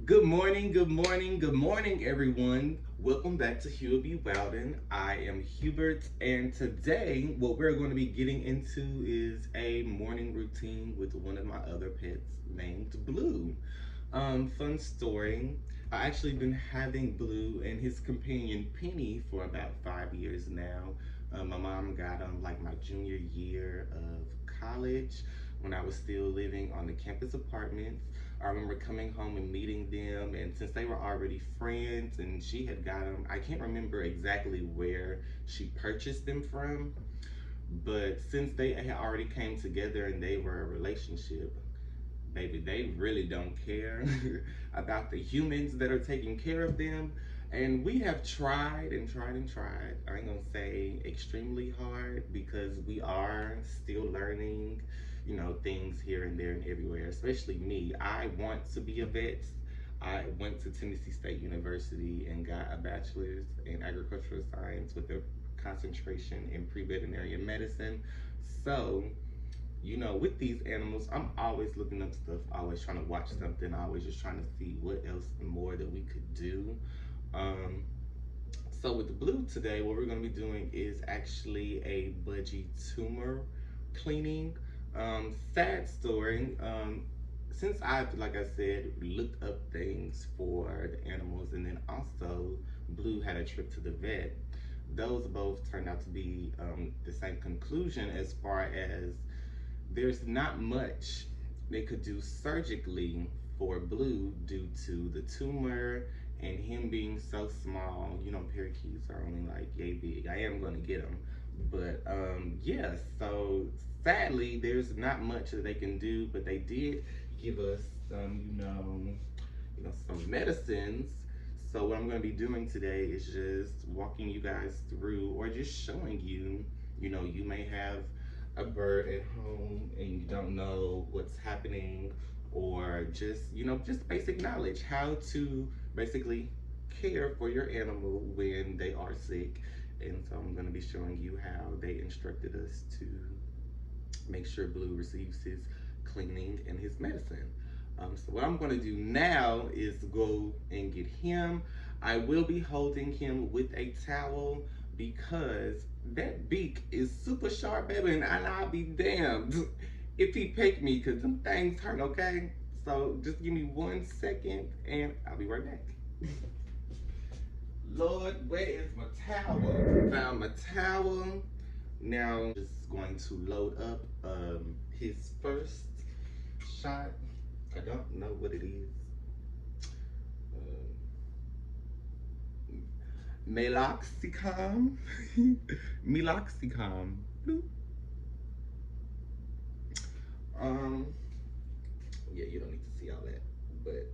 Good morning, good morning, good morning, everyone. Welcome back to Hubert B. Wowden. I am Hubert, and today what we're going to be getting into is a morning routine with one of my other pets named Blue. Fun story. I actually been having Blue and his companion Penny for about 5 years now. My mom got him like my junior year of college when I was still living on the campus apartments. I remember coming home and meeting them, and since they were already friends and she had got them, I can't remember exactly where she purchased them from, but since they had already came together and they were a relationship, baby, they really don't care about the humans that are taking care of them. And we have tried and tried and tried. I ain't gonna say extremely hard because we are still learning, things here and there and everywhere, especially me. I want to be a vet. I went to Tennessee State University and got a bachelor's in agricultural science with a concentration in pre-veterinary medicine. So with these animals, I'm always looking up stuff, always trying to watch something, always just trying to see what else more that we could do. Um, so with the Blue today, what we're going to be doing is actually a Budgie Tumor cleaning. Sad story. Since I've, like I said, looked up things for the animals, and then also Blue had a trip to the vet, those both turned out to be the same conclusion as far as there's not much they could do surgically for Blue due to the tumor and him being so small. Parakeets are only like yay big. I am going to get them. But yeah, so sadly, there's not much that they can do, but they did give us some, some medicines. So what I'm going to be doing today is just walking you guys through or just showing you, you may have a bird at home and you don't know what's happening, or just just basic knowledge how to basically care for your animal when they are sick. And so I'm going to be showing you how they instructed us to make sure Blue receives his cleaning and his medicine. So what I'm going to do now is go and get him. I will be holding him with a towel because that beak is super sharp, baby, and I'll be damned if he peck me because them things hurt, okay? So just give me 1 second and I'll be right back. Lord, where is my towel? Found my towel. Now, just going to load up his first shot. I don't know what it is. Meloxicam. Meloxicam. Um, yeah, you don't need to see all that, but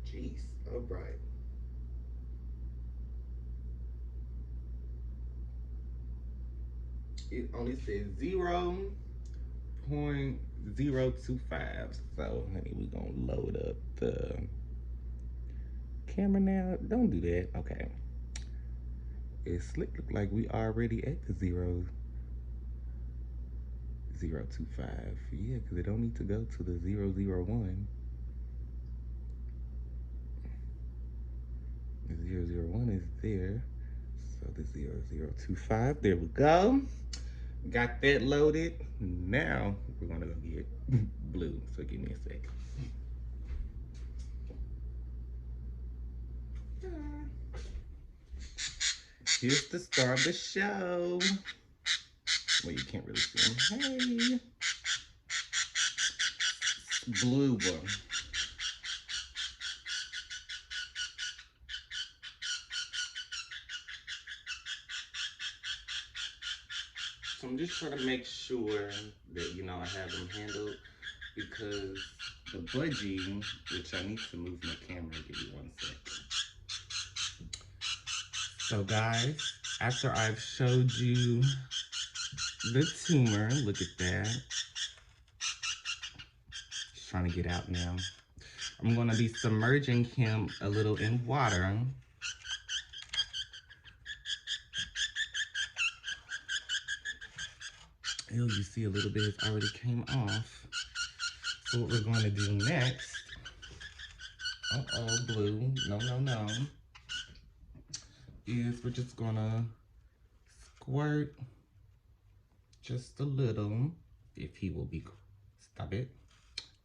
jeez, all right. It only says 0.025. So, honey, we're gonna load up the camera now. Don't do that. Okay. It slick look like we already at the 0.025. Yeah, because it don't need to go to the 0.001. The 0.001 is there. So the 0.025. There we go. Got that loaded. Now we're gonna go get Blue. So give me a second. Here's the star of the show. Well, you can't really see him. Hey, Blue one. So I'm just trying to make sure that I have them handled because the budgie, which I need to move my camera. Give me 1 second. So guys, after I've showed you the tumor, look at that. He's trying to get out now. I'm going to be submerging him a little in water. You see a little bit has already came off. So what we're going to do next Uh-oh, Blue. No, no, no. Is we're just gonna squirt just a little. If he will be... Stop it.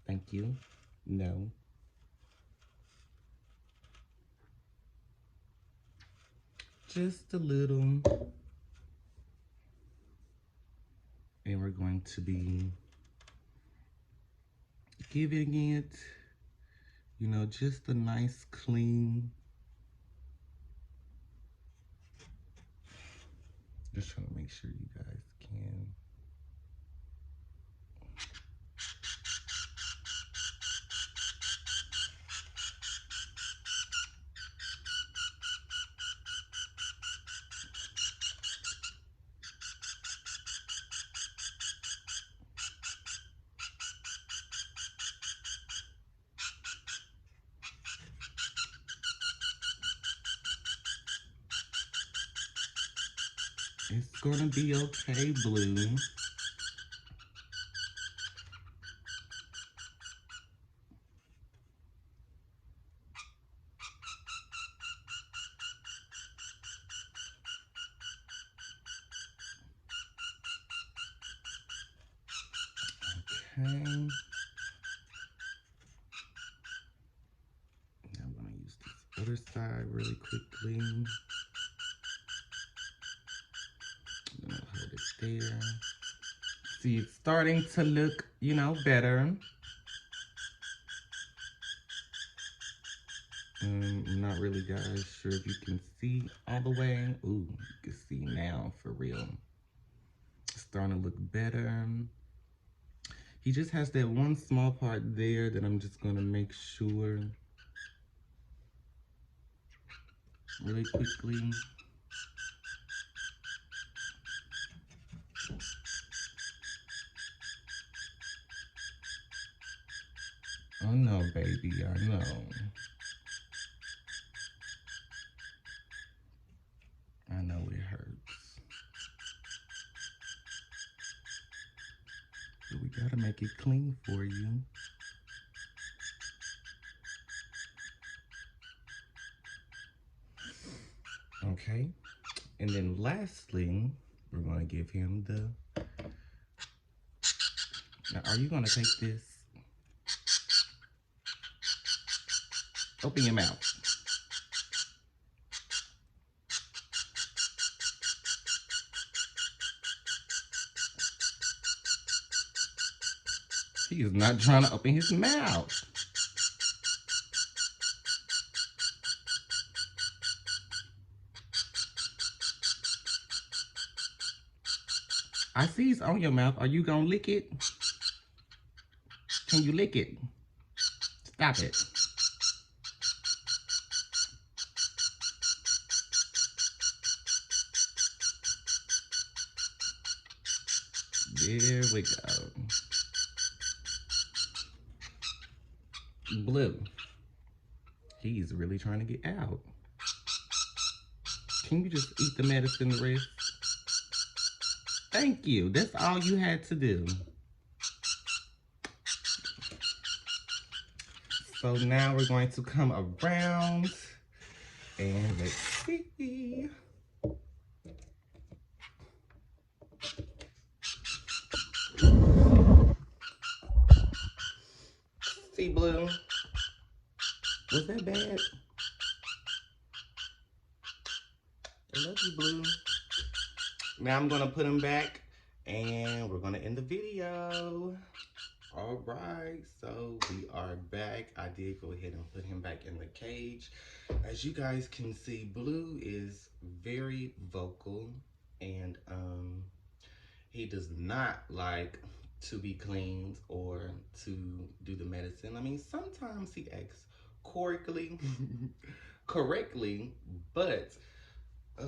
Thank you. No. Just a little. And we're going to be giving it, you know, just a nice clean. Just trying to make sure you guys can. It's gonna be okay, Blue. Okay. Now I'm gonna use this other side really quickly. I'm gonna hold it there. See, it's starting to look, you know, better. I'm not really, guys, sure if you can see all the way. Ooh, you can see now for real. It's starting to look better. He just has that one small part there that I'm just gonna make sure really quickly. Oh no, baby, I know. I know it hurts. But we gotta make it clean for you. Okay, and then lastly, we're gonna give him the... Now, are you gonna take this? Open your mouth. He is not trying to open his mouth. I see it's on your mouth. Are you gonna lick it? Can you lick it? Stop it. There we go. Blue. He's really trying to get out. Can you just eat the medicine the rest? Thank you. That's all you had to do. So now we're going to come around and let's see. See, Blue? Was that bad? I love you, Blue. Now I'm gonna put him back and we're gonna end the video. All right, so we are back. I did go ahead and put him back in the cage. As you guys can see, Blue is very vocal and he does not like to be cleaned or to do the medicine. I mean, sometimes he acts correctly, but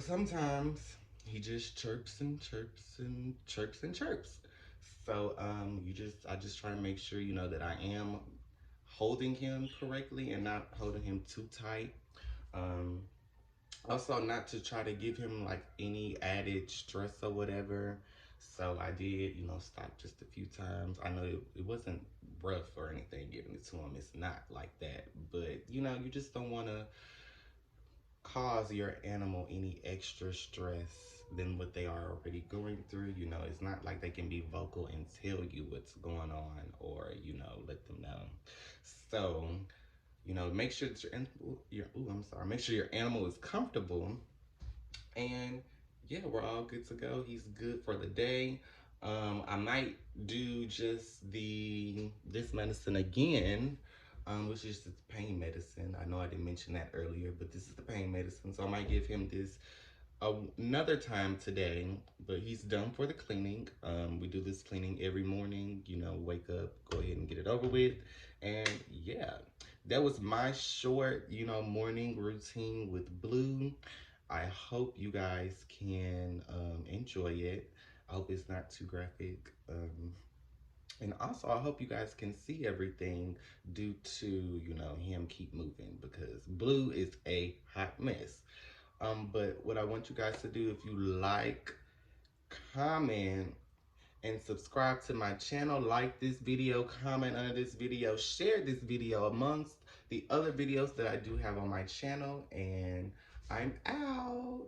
sometimes he just chirps and chirps and chirps and chirps. So I just try to make sure, you know, that I am holding him correctly and not holding him too tight. Also not to try to give him like any added stress or whatever. So I did, you know, stop just a few times. I know it wasn't rough or anything giving it to him. It's not like that. But, you know, you just don't want to cause your animal any extra stress than what they are already going through. You know, it's not like they can be vocal and tell you what's going on or, you know, let them know. So, you know, make sure that make sure your animal is comfortable. And yeah, we're all good to go. He's good for the day. I might do just this medicine again, which is the pain medicine. I know I didn't mention that earlier, but this is the pain medicine. So I might give him this another time today, but he's done for the cleaning. We do this cleaning every morning, you know, wake up, go ahead and get it over with. And yeah, that was my short, you know, morning routine with Blue. I hope you guys can enjoy it. I hope it's not too graphic. And also, I hope you guys can see everything due to, you know, him keep moving because Blue is a hot mess. But what I want you guys to do, if you like, comment, and subscribe to my channel, like this video, comment under this video, share this video amongst the other videos that I do have on my channel, and I'm out.